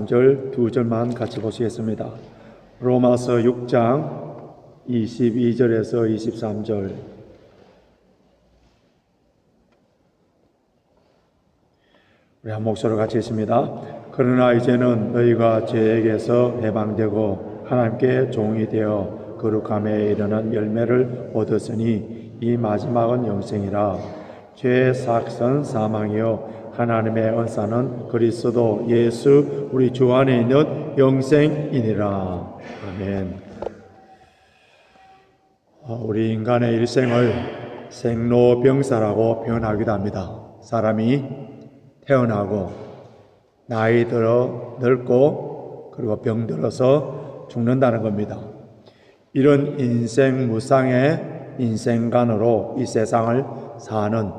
23절 두 절만 같이 보시겠습니다. 로마서 6장 22절에서 23절. 우리 한 목소리로 같이 읽습니다. 그러나 이제는 너희가 죄에게서 해방되고 하나님께 종이 되어 거룩함에 이르는 열매를 얻었으니 이 마지막은 영생이라. 죄의 삭은 사망이요 하나님의 은사는 그리스도 예수 우리 주 안에 있는 영생이니라. 아멘. 우리 인간의 일생을 생로병사라고 표현하기도 합니다. 사람이 태어나고 나이 들어 늙고 그리고 병들어서 죽는다는 겁니다. 이런 인생 무상의 인생관으로 이 세상을 사는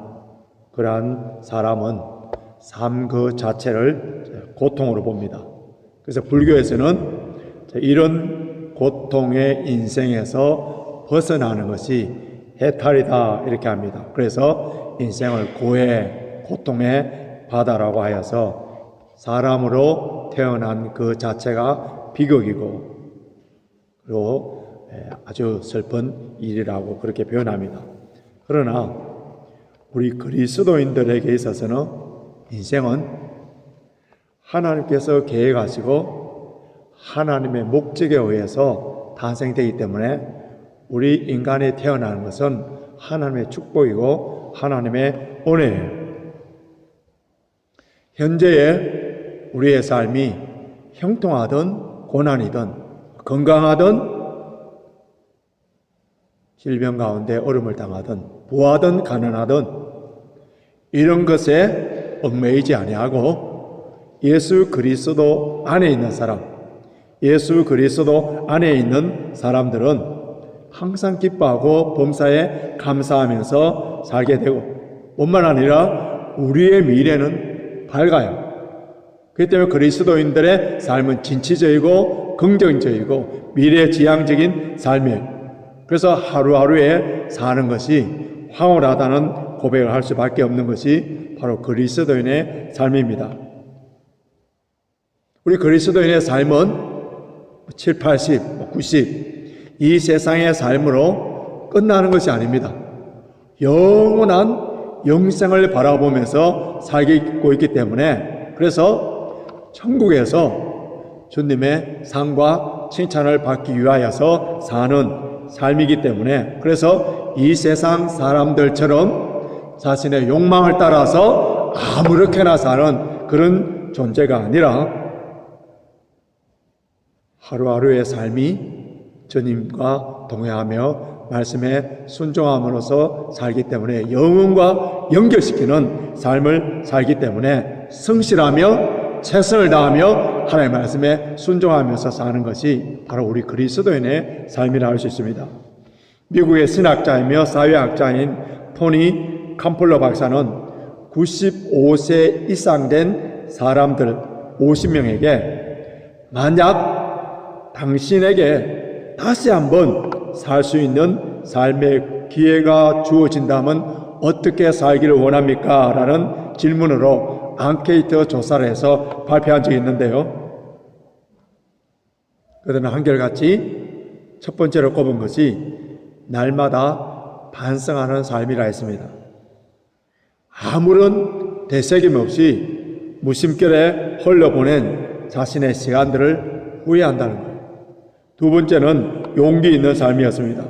그러한 사람은 삶 그 자체를 고통으로 봅니다. 그래서 불교에서는 이런 고통의 인생에서 벗어나는 것이 해탈이다 이렇게 합니다. 그래서 인생을 고해 고통의 바다라고 하여서 사람으로 태어난 그 자체가 비극이고 그리고 아주 슬픈 일이라고 그렇게 표현합니다. 그러나 우리 그리스도인들에게 있어서는 인생은 하나님께서 계획하시고 하나님의 목적에 의해서 탄생되기 때문에 우리 인간이 태어나는 것은 하나님의 축복이고 하나님의 은혜예요. 현재의 우리의 삶이 형통하든 고난이든 건강하든 질병 가운데 어려움을 당하든 부하든 가난하든 이런 것에 얽매이지 아니하고 예수 그리스도 안에 있는 사람, 예수 그리스도 안에 있는 사람들은 항상 기뻐하고 범사에 감사하면서 살게 되고 뿐만 아니라 우리의 미래는 밝아요. 그렇기 때문에 그리스도인들의 삶은 진취적이고 긍정적이고 미래지향적인 삶이에요. 그래서 하루하루에 사는 것이 황홀하다는 고백을 할 수밖에 없는 것이 바로 그리스도인의 삶입니다. 우리 그리스도인의 삶은 7, 80, 90 이 세상의 삶으로 끝나는 것이 아닙니다. 영원한 영생을 바라보면서 살고 있기 때문에 그래서 천국에서 주님의 상과 칭찬을 받기 위하여서 사는 삶이기 때문에 그래서 이 세상 사람들처럼 자신의 욕망을 따라서 아무렇게나 사는 그런 존재가 아니라 하루하루의 삶이 주님과 동행하며 말씀에 순종함으로써 살기 때문에 영혼과 연결시키는 삶을 살기 때문에 성실하며 최선을 다하며 하나님의 말씀에 순종하면서 사는 것이 바로 우리 그리스도인의 삶이라 할 수 있습니다. 미국의 신학자이며 사회학자인 토니 캄플러 박사는 95세 이상 된 사람들 50명에게 만약 당신에게 다시 한번 살 수 있는 삶의 기회가 주어진다면 어떻게 살기를 원합니까? 라는 질문으로 앙케이트 조사를 해서 발표한 적이 있는데요. 그들은 한결같이 첫 번째로 꼽은 것이 날마다 반성하는 삶이라 했습니다. 아무런 되새김 없이 무심결에 흘려보낸 자신의 시간들을 후회한다는 거예요. 두 번째는 용기 있는 삶이었습니다.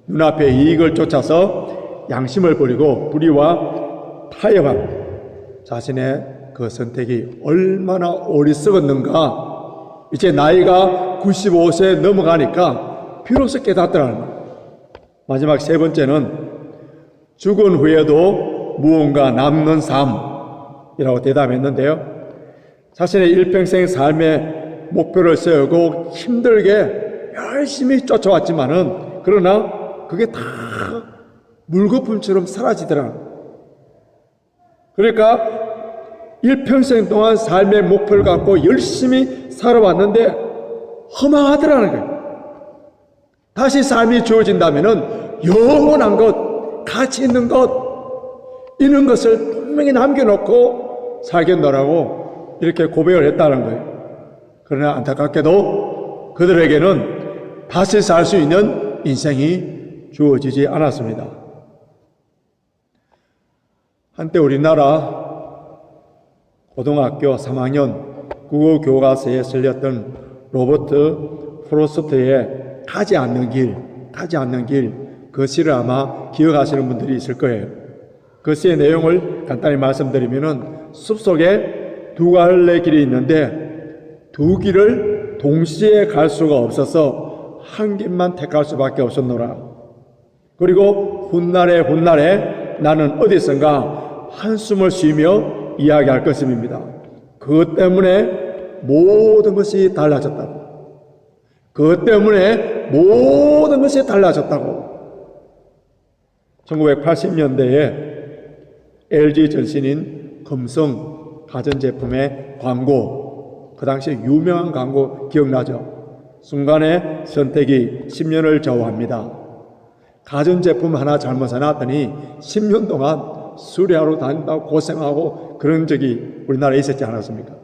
눈앞에 이익을 쫓아서 양심을 버리고 불의와 타협한 자신의 그 선택이 얼마나 어리석었는가. 이제 나이가 95세 넘어가니까 비로소 깨닫더라는 거예요. 마지막 세 번째는 죽은 후에도 무언가 남는 삶이라고 대답했는데요. 자신의 일평생 삶의 목표를 세우고 힘들게 열심히 쫓아왔지만은 그러나 그게 다 물거품처럼 사라지더라. 그러니까 일평생 동안 삶의 목표를 갖고 열심히 살아왔는데 허망하더라는 거예요. 다시 삶이 주어진다면은 영원한 것, 가치 있는 것 이런 것을 분명히 남겨놓고 살겠노라고 이렇게 고백을 했다는 거예요. 그러나 안타깝게도 그들에게는 다시 살 수 있는 인생이 주어지지 않았습니다. 한때 우리나라 고등학교 3학년 국어 교과서에 실렸던 로버트 프로스트의 가지 않는 길, 그 시를 아마 기억하시는 분들이 있을 거예요. 그 시의 내용을 간단히 말씀드리면은 숲속에 두 갈래 길이 있는데 두 길을 동시에 갈 수가 없어서 한 길만 택할 수밖에 없었노라. 그리고 훗날에 나는 어디선가 한숨을 쉬며 이야기할 것입니다. 그것 때문에 모든 것이 달라졌다고. 그것 때문에 모든 것이 달라졌다고. 1980년대에 LG전신인 금성 가전제품의 광고, 그 당시 유명한 광고 기억나죠? 순간의 선택이 10년을 좌우합니다. 가전제품 하나 잘못 해놨더니 10년 동안 수리하러 다닌다고 고생하고 그런 적이 우리나라에 있었지 않았습니까?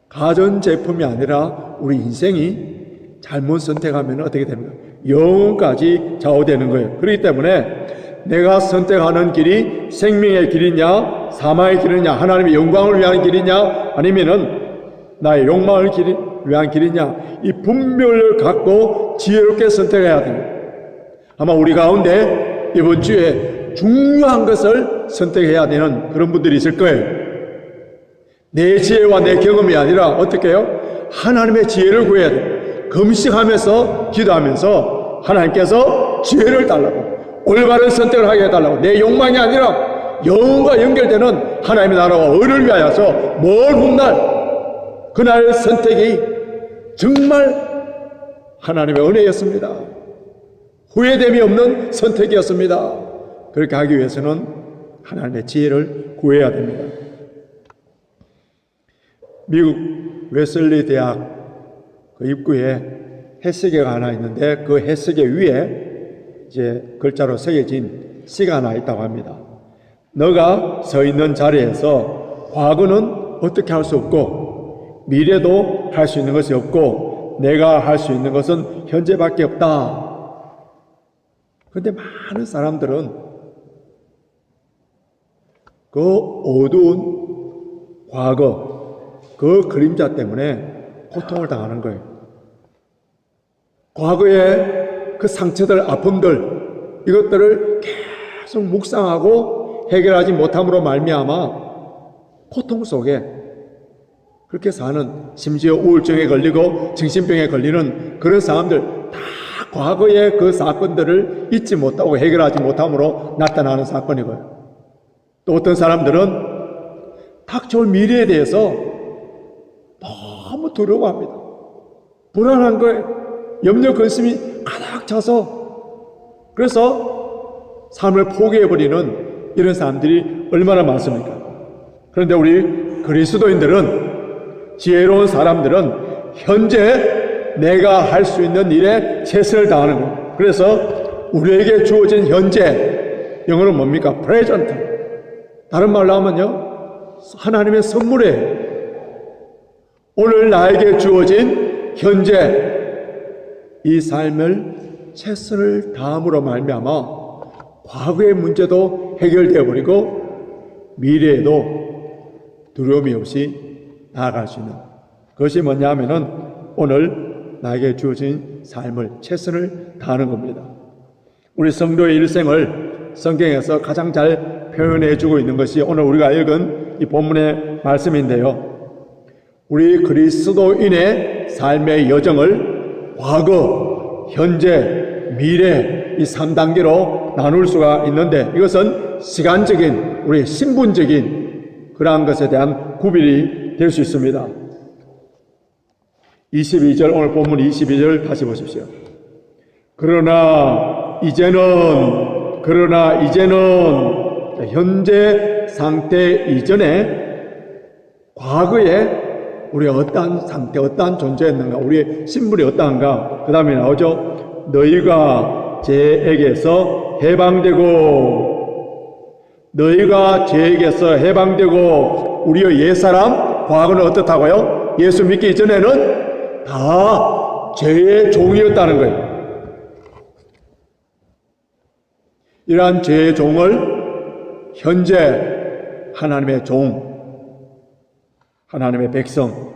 가전제품이 아니라 우리 인생이 잘못 선택하면 어떻게 되는 거예요? 영혼까지 좌우되는 거예요. 그렇기 때문에 내가 선택하는 길이 생명의 길이냐, 사망의 길이냐, 하나님의 영광을 위한 길이냐, 아니면은 나의 욕망을 위한 길이냐, 이 분별을 갖고 지혜롭게 선택해야 돼요. 아마 우리 가운데 이번 주에 중요한 것을 선택해야 되는 그런 분들이 있을 거예요. 내 지혜와 내 경험이 아니라 어떻게 해요? 하나님의 지혜를 구해야 돼요. 금식하면서 기도하면서 하나님께서 지혜를 달라고, 올바른 선택을 하게 해달라고, 내 욕망이 아니라 영혼과 연결되는 하나님의 나라와 의를 위하여서 먼 훗날 그날 선택이 정말 하나님의 은혜였습니다. 후회됨이 없는 선택이었습니다. 그렇게 하기 위해서는 하나님의 지혜를 구해야 됩니다. 미국 웨슬리 대학 그 입구에 해시계가 하나 있는데 그 해시계 위에 이제 글자로 새겨진 시가 하나 있다고 합니다. 너가 서 있는 자리에서 과거는 어떻게 할 수 없고 미래도 할 수 있는 것이 없고 내가 할 수 있는 것은 현재밖에 없다. 그런데 많은 사람들은 그 어두운 과거, 그 그림자 때문에 고통을 당하는 거예요. 과거의 그 상처들, 아픔들, 이것들을 계속 묵상하고 해결하지 못함으로 말미암아 고통 속에 그렇게 사는, 심지어 우울증에 걸리고 정신병에 걸리는 그런 사람들, 다 과거의 그 사건들을 잊지 못하고 해결하지 못함으로 나타나는 사건이고요. 또 어떤 사람들은 닥쳐올 미래에 대해서 너무 두려워합니다. 불안한 거예요. 염려 근심이 가득 차서, 그래서 삶을 포기해버리는 이런 사람들이 얼마나 많습니까? 그런데 우리 그리스도인들은, 지혜로운 사람들은 현재 내가 할 수 있는 일에 최선을 다하는 거예요. 그래서 우리에게 주어진 현재, 영어로 뭡니까? present. 다른 말로 하면요, 하나님의 선물이에요. 오늘 나에게 주어진 현재, 이 삶을 최선을 다함으로 말미암아 과거의 문제도 해결되어 버리고 미래에도 두려움이 없이 나아갈 수 있는, 그것이 뭐냐 하면은 오늘 나에게 주어진 삶을 최선을 다하는 겁니다. 우리 성도의 일생을 성경에서 가장 잘 표현해 주고 있는 것이 오늘 우리가 읽은 이 본문의 말씀인데요. 우리 그리스도인의 삶의 여정을 과거, 현재, 미래, 이 3단계로 나눌 수가 있는데, 이것은 시간적인, 우리의 신분적인 그러한 것에 대한 구별이 될 수 있습니다. 22절, 오늘 본문 22절 다시 보십시오. 그러나 이제는 현재 상태 이전에 과거에 우리가 어떠한 상태, 어떠한 존재였는가, 우리의 신분이 어떠한가. 그 다음에 나오죠. 너희가 죄에게서 해방되고, 우리의 옛사람, 과거는 어떻다고요? 예수 믿기 이전에는 다 죄의 종이었다는 거예요. 이러한 죄의 종을 현재 하나님의 종, 하나님의 백성,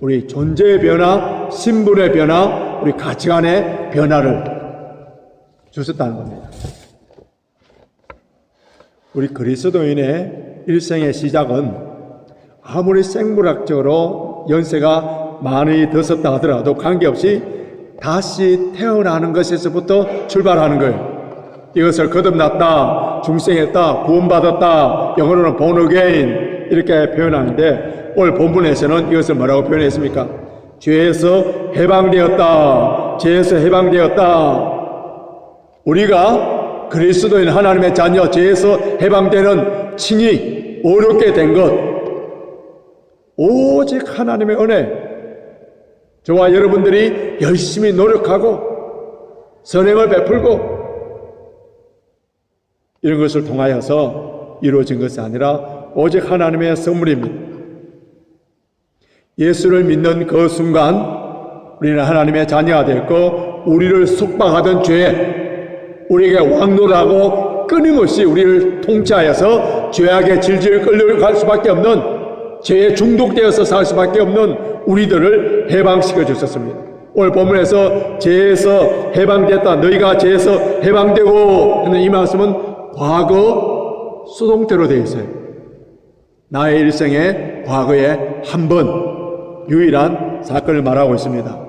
우리 존재의 변화, 신분의 변화, 우리 가치관의 변화를 주셨다는 겁니다. 우리 그리스도인의 일생의 시작은 아무리 생물학적으로 연세가 많이 들었다 하더라도 관계없이 다시 태어나는 것에서부터 출발하는 거예요. 이것을 거듭났다, 중생했다, 구원받았다, 영어로는 born again 이렇게 표현하는데 오늘 본문에서는 이것을 뭐라고 표현했습니까? 죄에서 해방되었다, 죄에서 해방되었다. 우리가 그리스도인 하나님의 자녀, 죄에서 해방되는 칭이 어렵게 된 것, 오직 하나님의 은혜, 저와 여러분들이 열심히 노력하고 선행을 베풀고 이런 것을 통하여서 이루어진 것이 아니라 오직 하나님의 선물입니다. 예수를 믿는 그 순간 우리는 하나님의 자녀가 되었고 우리를 속박하던 죄, 우리에게 왕노라고 끊임없이 우리를 통치하여서 죄악에 질질 끌려갈 수밖에 없는, 죄에 중독되어서 살 수밖에 없는 우리들을 해방시켜 주셨습니다. 오늘 본문에서 죄에서 해방됐다, 너희가 죄에서 해방되고 하는 이 말씀은 과거 수동태로 되어 있어요. 나의 일생의 과거에 한 번 유일한 사건을 말하고 있습니다.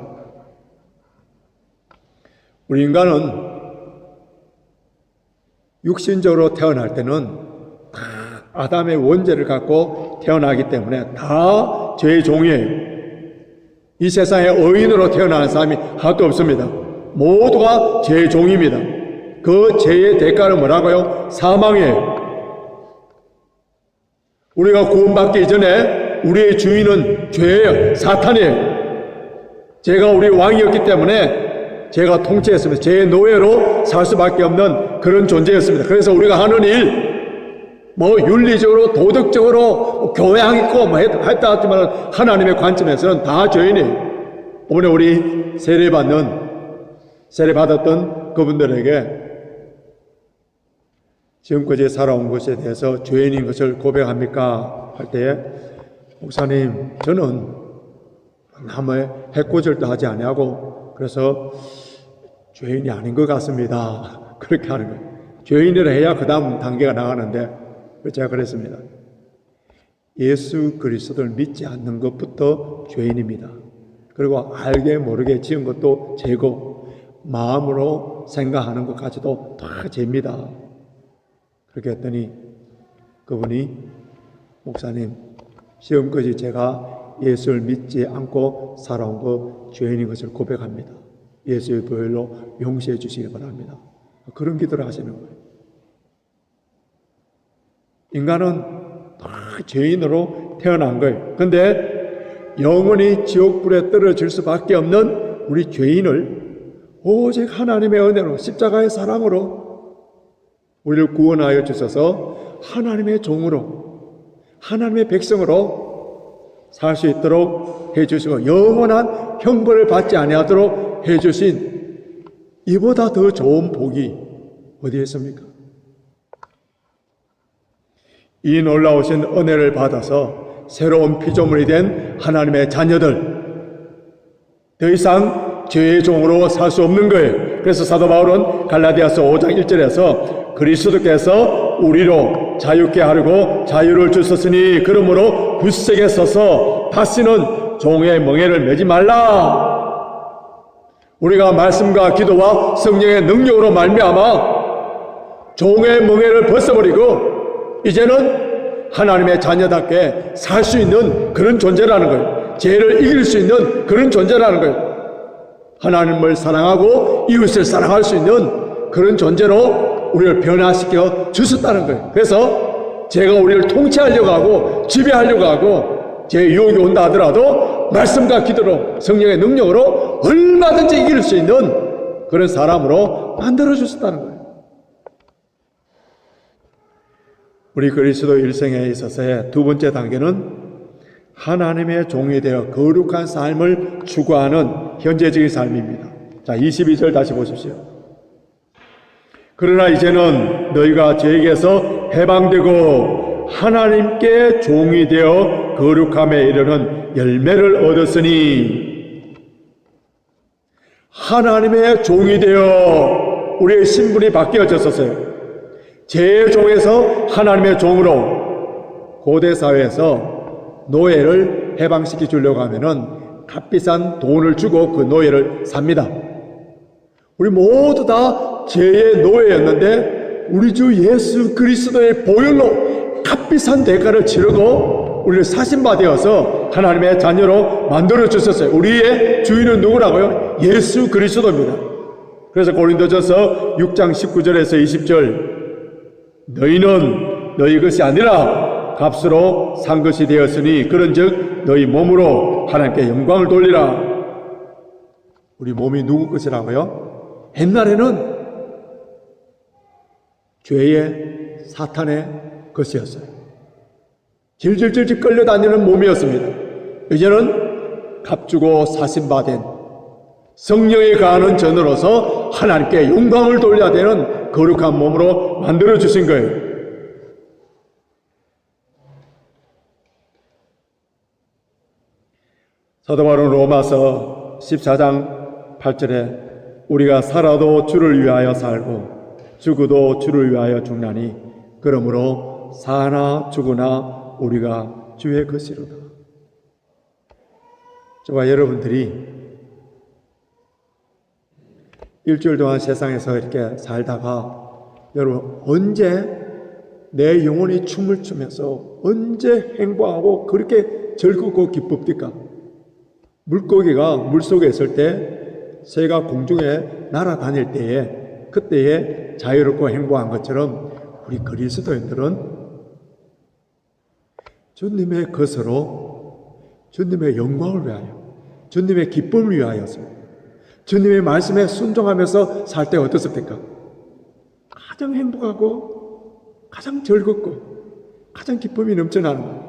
우리 인간은 육신적으로 태어날 때는 다 아담의 원죄를 갖고 태어나기 때문에 다 죄의 종이에요. 이 세상에 의인으로 태어나는 사람이 하나도 없습니다. 모두가 죄의 종입니다. 그 죄의 대가는 뭐라고요? 사망이에요. 우리가 구원받기 이전에 우리의 주인은 죄예요. 사탄이에요. 죄가 우리 왕이었기 때문에 죄가 통치했습니다. 죄의 노예로 살 수밖에 없는 그런 존재였습니다. 그래서 우리가 하는 일, 윤리적으로, 도덕적으로, 교양 있고, 했다 하지만 하나님의 관점에서는 다 죄인이에요. 오늘 우리 세례받았던 그분들에게 지금까지 살아온 것에 대해서 죄인인 것을 고백합니까? 할 때에, 목사님, 저는 남의 해코지도 하지 아니하고, 그래서 죄인이 아닌 것 같습니다. 그렇게 하는 거예요. 죄인이라 해야 그 다음 단계가 나가는데, 제가 그랬습니다. 예수 그리스도를 믿지 않는 것부터 죄인입니다. 그리고 알게 모르게 지은 것도 죄고, 마음으로 생각하는 것까지도 다 죄입니다. 그렇게 했더니 그분이, 목사님, 지금까지 제가 예수를 믿지 않고 살아온 것 죄인인 것을 고백합니다. 예수의 보혈로 용서해 주시기 바랍니다. 그런 기도를 하시는 거예요. 인간은 다 죄인으로 태어난 거예요. 그런데 영원히 지옥불에 떨어질 수밖에 없는 우리 죄인을 오직 하나님의 은혜로, 십자가의 사랑으로 우리를 구원하여 주셔서 하나님의 종으로, 하나님의 백성으로 살 수 있도록 해주시고 영원한 형벌을 받지 아니하도록 해주신 이보다 더 좋은 복이 어디에 있습니까? 이 놀라우신 은혜를 받아서 새로운 피조물이 된 하나님의 자녀들, 더 이상 죄의 종으로 살 수 없는 거예요. 그래서 사도 바울은 갈라디아서 5장 1절에서 그리스도께서 우리로 자유케 하려고 자유를 주셨으니 그러므로 굳세게 서서 다시는 종의 멍에를 매지 말라. 우리가 말씀과 기도와 성령의 능력으로 말미암아 종의 멍에를 벗어버리고 이제는 하나님의 자녀답게 살 수 있는 그런 존재라는 거예요. 죄를 이길 수 있는 그런 존재라는 거예요. 하나님을 사랑하고 이웃을 사랑할 수 있는 그런 존재로 우리를 변화시켜 주셨다는 거예요. 그래서 죄가 우리를 통치하려고 하고 지배하려고 하고 죄의 유혹이 온다 하더라도 말씀과 기도로 성령의 능력으로 얼마든지 이길 수 있는 그런 사람으로 만들어 주셨다는 거예요. 우리 그리스도 일생에 있어서의 두 번째 단계는 하나님의 종이 되어 거룩한 삶을 추구하는 현재적인 삶입니다. 자, 22절 다시 보십시오. 그러나 이제는 너희가 죄에게서 해방되고 하나님께 종이 되어 거룩함에 이르는 열매를 얻었으니, 하나님의 종이 되어 우리의 신분이 바뀌어졌었어요. 죄의 종에서 하나님의 종으로. 고대 사회에서 노예를 해방시켜 주려고 하면은 값비싼 돈을 주고 그 노예를 삽니다. 우리 모두 다 죄의 노예였는데 우리 주 예수 그리스도의 보혈로 값비싼 대가를 치르고 우리를 사신받아서 하나님의 자녀로 만들어 주셨어요. 우리의 주인은 누구라고요? 예수 그리스도입니다. 그래서 고린도전서 6장 19절에서 20절, 너희는 너희 것이 아니라 값으로 산 것이 되었으니 그런즉 너희 몸으로 하나님께 영광을 돌리라. 우리 몸이 누구 것이라고요? 옛날에는 죄의 사탄의 것이었어요. 질질질질 끌려다니는 몸이었습니다. 이제는 값주고 사신받은 성령에 가하는 전으로서 하나님께 영광을 돌려야 되는 거룩한 몸으로 만들어주신 거예요. 사도 바울은 로마서 14장 8절에 우리가 살아도 주를 위하여 살고 죽어도 주를 위하여 죽나니 그러므로 사나 죽으나 우리가 주의 것이로다. 저와 여러분들이 일주일 동안 세상에서 이렇게 살다가 여러분 언제 내 영혼이 춤을 추면서 언제 행복하고 그렇게 즐겁고 기쁩니까? 물고기가 물속에 있을 때, 새가 공중에 날아다닐 때에, 그때에 자유롭고 행복한 것처럼 우리 그리스도인들은 주님의 것으로 주님의 영광을 위하여, 주님의 기쁨을 위하여서 주님의 말씀에 순종하면서 살 때 어떻습니까? 가장 행복하고 가장 즐겁고 가장 기쁨이 넘쳐나는 거예요.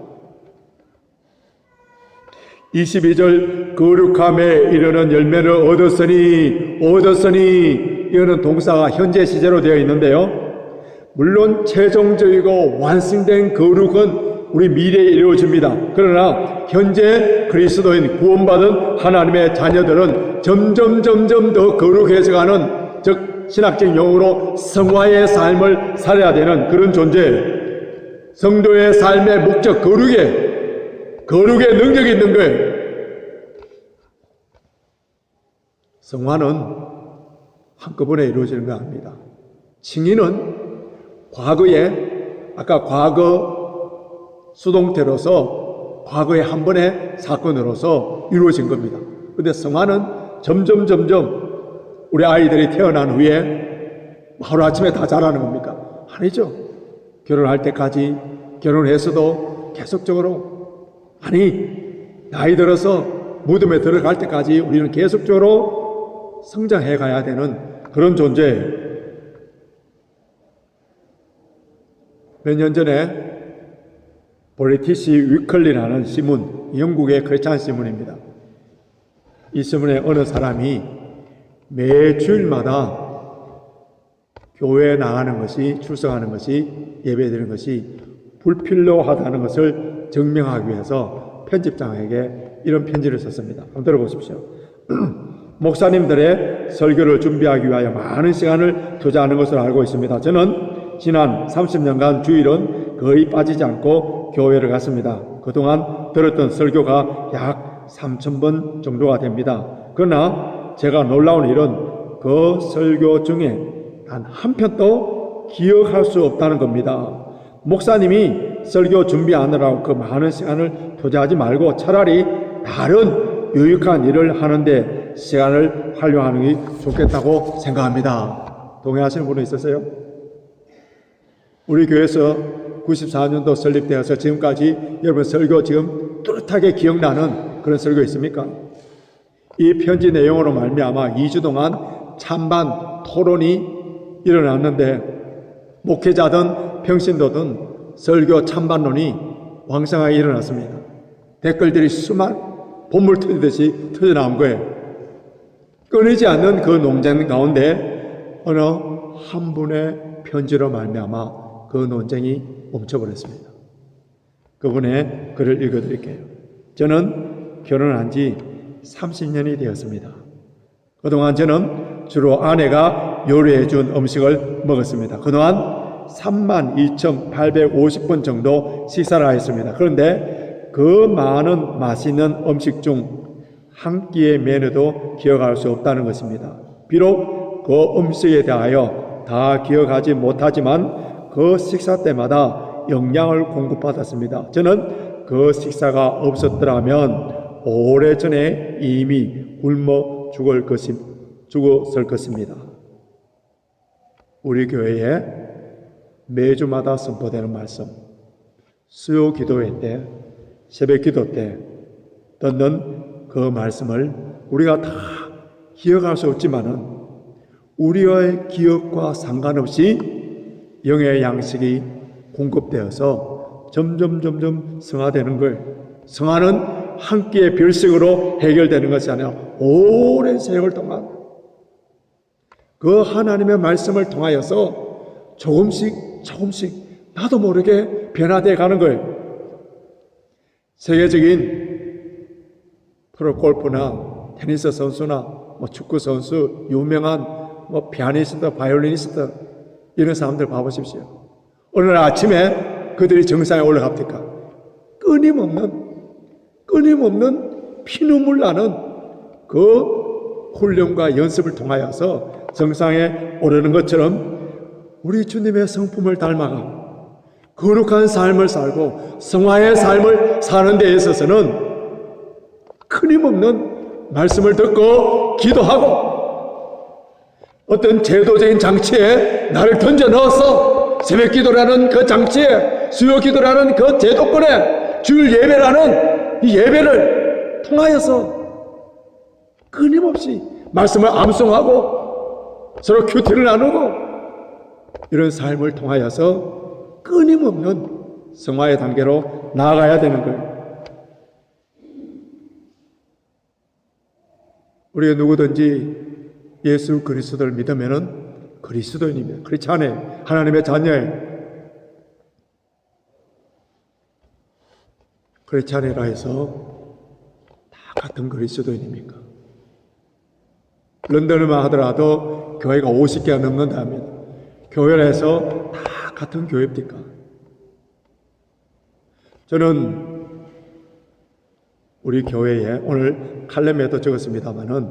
22절 거룩함에 이르는 열매를 얻었으니 이거는 동사가 현재 시제로 되어 있는데요. 물론 최종적이고 완성된 거룩은 우리 미래에 이루어집니다. 그러나 현재 그리스도인 구원받은 하나님의 자녀들은 점점 더 거룩해져가는, 즉 신학적 용어로 성화의 삶을 살아야 되는 그런 존재예요. 성도의 삶의 목적 거룩의 능력이 있는 거예요. 성화는 한꺼번에 이루어지는 거 아닙니다. 칭의는 과거에, 아까 과거 수동태로서 과거의 한 번의 사건으로서 이루어진 겁니다. 그런데 성화는 점점 우리 아이들이 태어난 후에 하루아침에 다 자라는 겁니까? 아니죠. 결혼할 때까지, 결혼해서도 계속적으로, 아니 나이 들어서 무덤에 들어갈 때까지 우리는 계속적으로 성장해 가야 되는 그런 존재예요. 몇 년 전에 브리티시 위클리라는 신문, 영국의 크리스찬 신문입니다. 이 신문에 어느 사람이 매 주일마다 교회에 나가는 것이, 출석하는 것이, 예배드리는 것이 불필요하다는 것을 증명하기 위해서 편집장에게 이런 편지를 썼습니다. 한번 들어보십시오. 목사님들의 설교를 준비하기 위하여 많은 시간을 투자하는 것으로 알고 있습니다. 저는 지난 30년간 주일은 거의 빠지지 않고 교회를 갔습니다. 그동안 들었던 설교가 약 3,000번 정도가 됩니다. 그러나 제가 놀라운 일은 그 설교 중에 단 한 편도 기억할 수 없다는 겁니다. 목사님이 설교 준비하느라고 그 많은 시간을 투자하지 말고 차라리 다른 유익한 일을 하는데 시간을 활용하는 게 좋겠다고 생각합니다. 동의하시는 분은 있으세요? 우리 교회에서 94년도 설립되어서 지금까지 여러분 설교 지금 뚜렷하게 기억나는 그런 설교 있습니까? 이 편지 내용으로 말미암아 2주 동안 찬반 토론이 일어났는데 목회자든 평신도든 설교 찬반론이 왕성하게 일어났습니다. 댓글들이 보물 터지듯이 터져나온 거예요. 끊이지 않는 그 논쟁 가운데 어느 한 분의 편지로 말미암아 그 논쟁이 멈춰버렸습니다. 그분의 글을 읽어드릴게요. 저는 결혼한 지 30년이 되었습니다. 그동안 저는 주로 아내가 요리해 준 음식을 먹었습니다. 그동안 32,850번 정도 식사를 하였습니다. 그런데 그 많은 맛있는 음식 중 한 끼의 메뉴도 기억할 수 없다는 것입니다. 비록 그 음식에 대하여 다 기억하지 못하지만 그 식사 때마다 영양을 공급받았습니다. 저는 그 식사가 없었더라면 오래전에 이미 굶어 죽었을 것입니다. 우리 교회에 매주마다 선포되는 말씀, 수요 기도회 때, 새벽 기도 때 듣는 그 말씀을 우리가 다 기억할 수 없지만은 우리의 기억과 상관없이 영의 양식이 공급되어서 점점 성화되는 거예요. 성화는 한 끼의 별식으로 해결되는 것이 아니라 오랜 세월 동안 그 하나님의 말씀을 통하여서 조금씩 나도 모르게 변화되어 가는 거예요. 세계적인 프로골프나 테니스 선수나 축구 선수, 유명한 피아니스트, 바이올리니스트 이런 사람들 봐보십시오. 오늘 아침에 그들이 정상에 올라갑니까? 끊임없는 피눈물 나는 그 훈련과 연습을 통하여서 정상에 오르는 것처럼 우리 주님의 성품을 닮아가 거룩한 삶을 살고 성화의 삶을 사는 데 있어서는 끊임없는 말씀을 듣고 기도하고 어떤 제도적인 장치에 나를 던져 넣어서 새벽 기도라는 그 장치에 수요 기도라는 그 제도권에 주일 예배라는 이 예배를 통하여서 끊임없이 말씀을 암송하고 서로 큐티를 나누고 이런 삶을 통하여서 끊임없는 성화의 단계로 나아가야 되는 거예요. 우리가 누구든지 예수 그리스도를 믿으면은 그리스도인입니다. 그렇지 않아요. 하나님의 자녀예요. 그렇지 않으라 해서 다 같은 그리스도인입니까? 런던을만 하더라도 교회가 50개가 넘는다 합니다. 교회를 해서 다 같은 교회입니까? 저는 우리 교회에 오늘 칼럼에도 적었습니다마는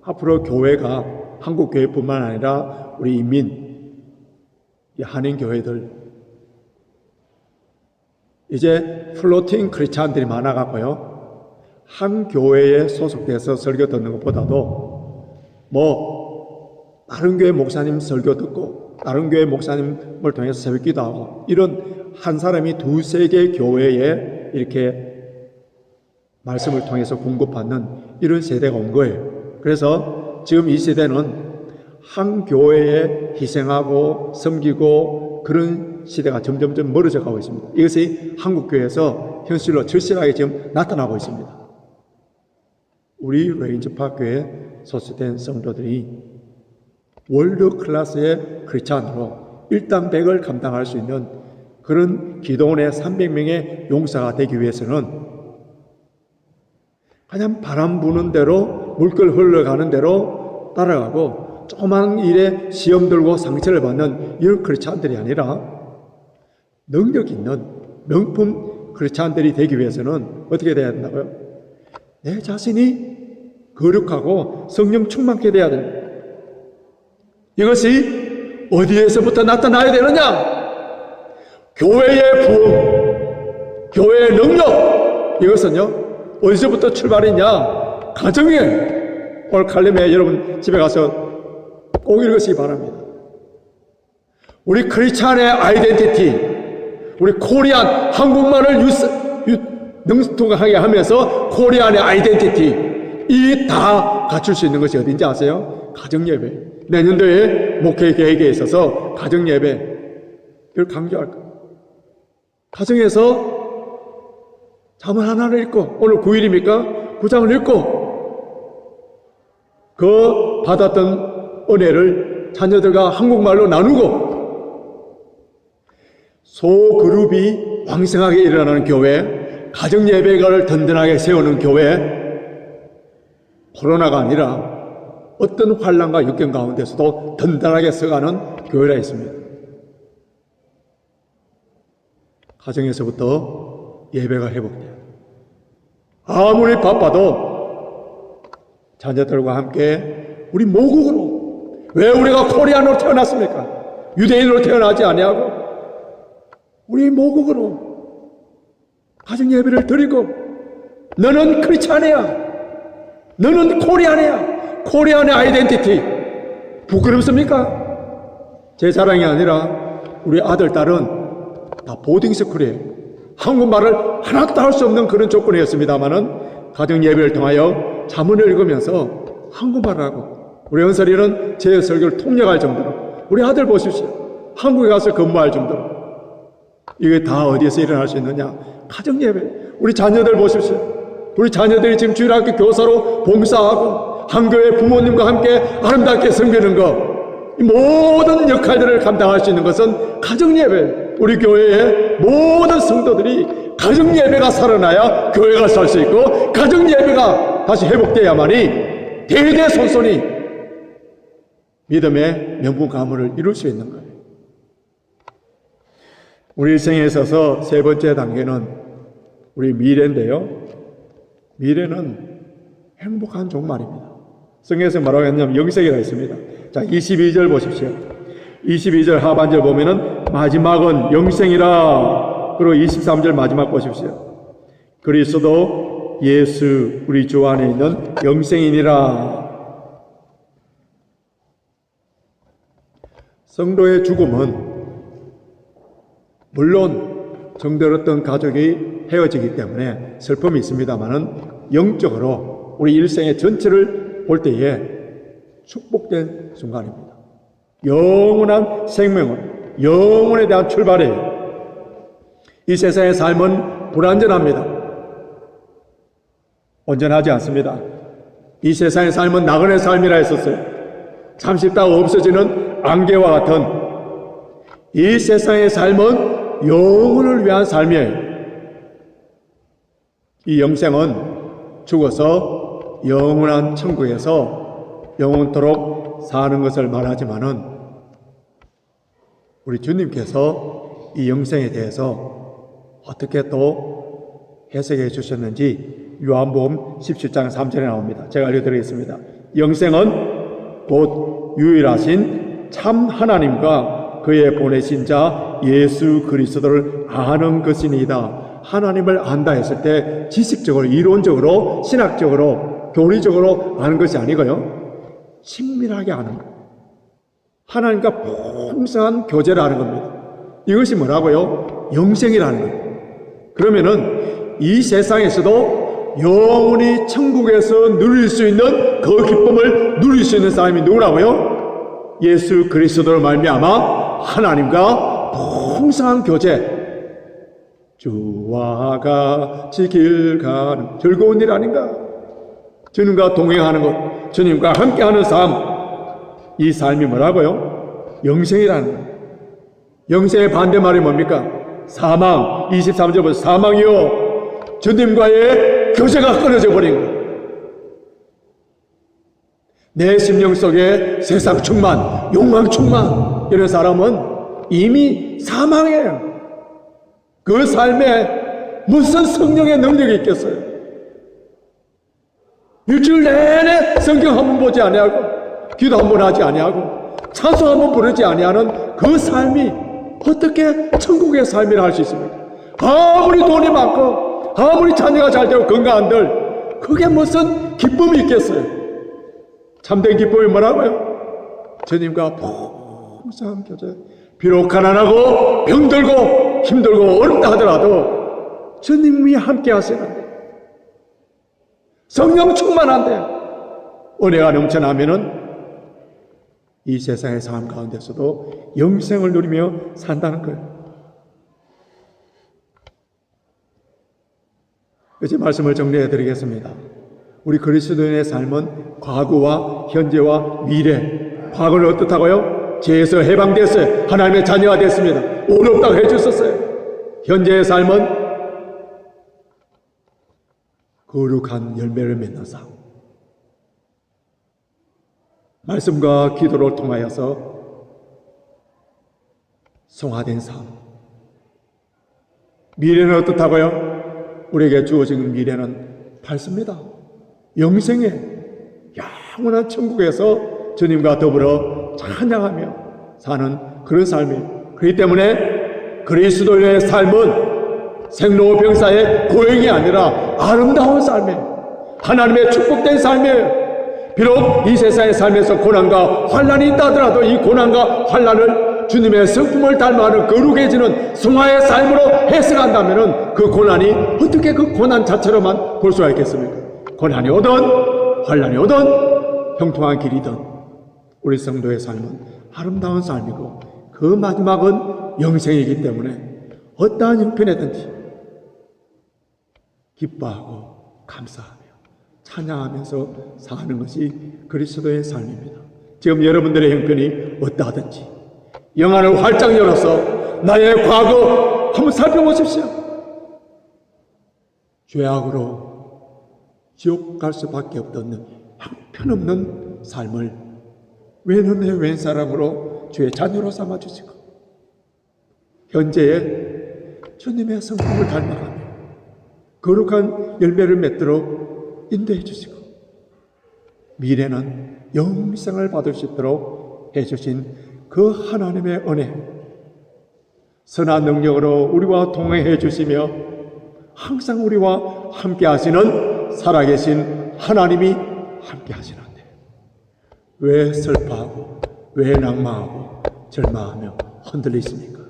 앞으로 교회가 한국 교회뿐만 아니라 우리 이민 한인 교회들 이제 플로팅 크리스찬들이 많아가고요. 한 교회에 소속돼서 설교 듣는 것보다도 다른 교회 목사님 설교 듣고 다른 교회 목사님을 통해서 새벽 기도하고 이런 한 사람이 두세 개 교회에 이렇게 말씀을 통해서 공급받는 이런 세대가 온 거예요. 그래서 지금 이 세대는 한 교회에 희생하고 섬기고 그런 시대가 점점 멀어져 가고 있습니다. 이것이 한국교회에서 현실로 절실하게 지금 나타나고 있습니다. 우리 레인지파교회 소속된 성도들이 월드 클래스의 크리스찬으로 일당백을 감당할 수 있는 그런 기도원의 300명의 용사가 되기 위해서는 그냥 바람 부는 대로 물결 흘러가는 대로 따라가고 조그만 일에 시험 들고 상처를 받는 이런 크리스찬들이 아니라 능력 있는 명품 크리스찬들이 되기 위해서는 어떻게 돼야 된다고요? 내 자신이 거룩하고 성령 충만케 돼야 됩니다. 이것이 어디에서부터 나타나야 되느냐? 교회의 부흥, 교회의 능력, 이것은요 어디서부터 출발이냐? 가정이에요. 오늘 칼럼에 여러분 집에 가서 꼭 읽으시기 바랍니다. 우리 크리스찬의 아이덴티티, 우리 코리안, 한국말을 능통하게 하면서 코리안의 아이덴티티 이 다 갖출 수 있는 것이 어딘지 아세요? 가정예배. 내년도에 목회 계획에 있어서 가정예배 이걸 강조할 거예요. 가정에서 잠언 하나를 읽고, 오늘 9일입니까? 9장을 읽고 그 받았던 은혜를 자녀들과 한국말로 나누고 소그룹이 왕성하게 일어나는 교회, 가정 예배가를 든든하게 세우는 교회, 코로나가 아니라 어떤 환난과 역경 가운데서도 든든하게 서가는 교회라 있습니다. 가정에서부터 예배가 회복돼요. 아무리 바빠도 자녀들과 함께 우리 모국으로, 왜 우리가 코리안으로 태어났습니까? 유대인으로 태어나지 아니하고 우리 모국으로 가정 예배를 드리고, 너는 크리스찬이야, 너는 코리안이야, 코리안의 아이덴티티 부끄럽습니까? 제 자랑이 아니라 우리 아들, 딸은 다 보딩스쿨이에요. 한국말을 하나도 할 수 없는 그런 조건이었습니다마는 가정 예배를 통하여 잠언을 읽으면서 한국말을 하고, 우리 은설이는 제 설교를 통역할 정도로, 우리 아들 보십시오, 한국에 가서 근무할 정도로. 이게 다 어디에서 일어날 수 있느냐? 가정 예배. 우리 자녀들 보십시오. 우리 자녀들이 지금 주일학교 교사로 봉사하고 한교회 부모님과 함께 아름답게 섬기는 것, 이 모든 역할들을 감당할 수 있는 것은 가정 예배. 우리 교회의 모든 성도들이 가정 예배가 살아나야 교회가 살 수 있고, 가정 예배가 다시 회복돼야만이 대대손손이 믿음의 명분 가문을 이룰 수 있는 거예요. 우리 일생에 있어서 세 번째 단계는 우리 미래인데요. 미래는 행복한 종말입니다. 성경에서 뭐라고 했냐면 영생이라 했습니다. 자, 22절 보십시오. 22절 하반절 보면은 마지막은 영생이라. 그리고 23절 마지막 보십시오. 그리스도 예수 우리 주 안에 있는 영생이니라. 성도의 죽음은 물론 정들었던 가족이 헤어지기 때문에 슬픔이 있습니다만은 영적으로 우리 일생의 전체를 볼 때에 축복된 순간입니다. 영원한 생명은 영혼에 대한 출발이에요. 이 세상의 삶은 불완전합니다. 온전하지 않습니다. 이 세상의 삶은 나그네 삶이라 했었어요. 잠시 있다가 없어지는 안개와 같은 이 세상의 삶은 영혼을 위한 삶이에요. 이 영생은 죽어서 영원한 천국에서 영원토록 사는 것을 말하지만은 우리 주님께서 이 영생에 대해서 어떻게 또 해석해 주셨는지 요한복음 17장 3절에 나옵니다. 제가 알려드리겠습니다. 영생은 곧 유일하신 참 하나님과 그의 보내신 자 예수 그리스도를 아는 것이니이다. 하나님을 안다 했을 때 지식적으로, 이론적으로, 신학적으로, 교리적으로 아는 것이 아니고요, 친밀하게 아는 것, 하나님과 풍성한 교제를 하는 겁니다. 이것이 뭐라고요? 영생이라는 거예요. 그러면은 이 세상에서도 영원히 천국에서 누릴 수 있는 그 기쁨을 누릴 수 있는 사람이 누구라고요? 예수 그리스도를 말미암아 하나님과 풍성한 교제, 주와 같이 길 가는 즐거운 일 아닌가? 주님과 동행하는 것, 주님과 함께하는 삶, 이 삶이 뭐라고요? 영생이라는 거예요. 영생의 반대말이 뭡니까? 사망. 23절 보세요. 사망이요, 주님과의 교제가 끊어져 버린 거예요. 내 심령 속에 세상 충만, 욕망 충만, 이런 사람은 이미 사망이에요. 그 삶에 무슨 성령의 능력이 있겠어요? 일주일 내내 성경 한 번 보지 아니하고, 기도 한 번 하지 아니하고, 찬송 한 번 부르지 아니하는 그 삶이 어떻게 천국의 삶이라 할 수 있습니까? 아무리 돈이 많고 아무리 자녀가 잘 되고 건강한들 그게 무슨 기쁨이 있겠어요? 참된 기쁨이 뭐라고요? 주님과 풍성한 교제. 비록 가난하고 병들고 힘들고 어렵다 하더라도 주님이 함께 하시는데, 성령 충만한데 은혜가 넘쳐나면은 이 세상의 삶 가운데서도 영생을 누리며 산다는 거예요. 이제 말씀을 정리해 드리겠습니다. 우리 그리스도인의 삶은 과거와 현재와 미래. 과거는 어떻다고요? 죄에서 해방됐어요. 하나님의 자녀가 됐습니다. 의롭다고 해주셨어요. 현재의 삶은 거룩한 열매를 맺는 삶. 말씀과 기도를 통하여서 성화된 삶. 미래는 어떻다고요? 우리에게 주어진 미래는 밝습니다. 영생의 영원한 천국에서 주님과 더불어 찬양하며 사는 그런 삶이에요. 그렇기 때문에 그리스도인의 삶은 생로병사의 고행이 아니라 아름다운 삶이에요. 하나님의 축복된 삶이에요. 비록 이 세상의 삶에서 고난과 환난이 있다 하더라도 이 고난과 환난을 주님의 성품을 닮아가는 거룩해지는 성화의 삶으로 해석한다면 그 고난이 어떻게 그 고난 자체로만 볼 수가 있겠습니까? 고난이 오든 환난이 오든 형통한 길이든 우리 성도의 삶은 아름다운 삶이고 그 마지막은 영생이기 때문에 어떠한 형편이든지 기뻐하고 감사하며 찬양하면서 사는 것이 그리스도의 삶입니다. 지금 여러분들의 형편이 어떠하든지 영안을 활짝 열어서 나의 과거 한번 살펴보십시오. 죄악으로 지옥 갈 수밖에 없던 형편없는 삶을 왜 너의 웬 사람으로 주의 자녀로 삼아주시고 현재의 주님의 성품을 닮아가며 거룩한 열매를 맺도록 인도해 주시고 미래는 영생을 받을 수 있도록 해주신 그 하나님의 은혜, 선한 능력으로 우리와 동행해 주시며 항상 우리와 함께 하시는 살아계신 하나님이 함께 하시는데 왜 슬퍼하고 왜 낭망하고 절망하며 흔들리십니까?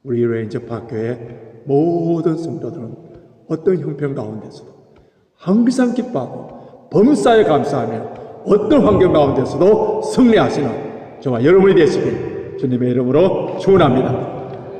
우리 레인저학교의 모든 성도들은 어떤 형편 가운데서도 항상 기뻐하고 범사에 감사하며 어떤 환경 가운데서도 승리하시는 저와 여러분이 되시길 주님의 이름으로 축원합니다.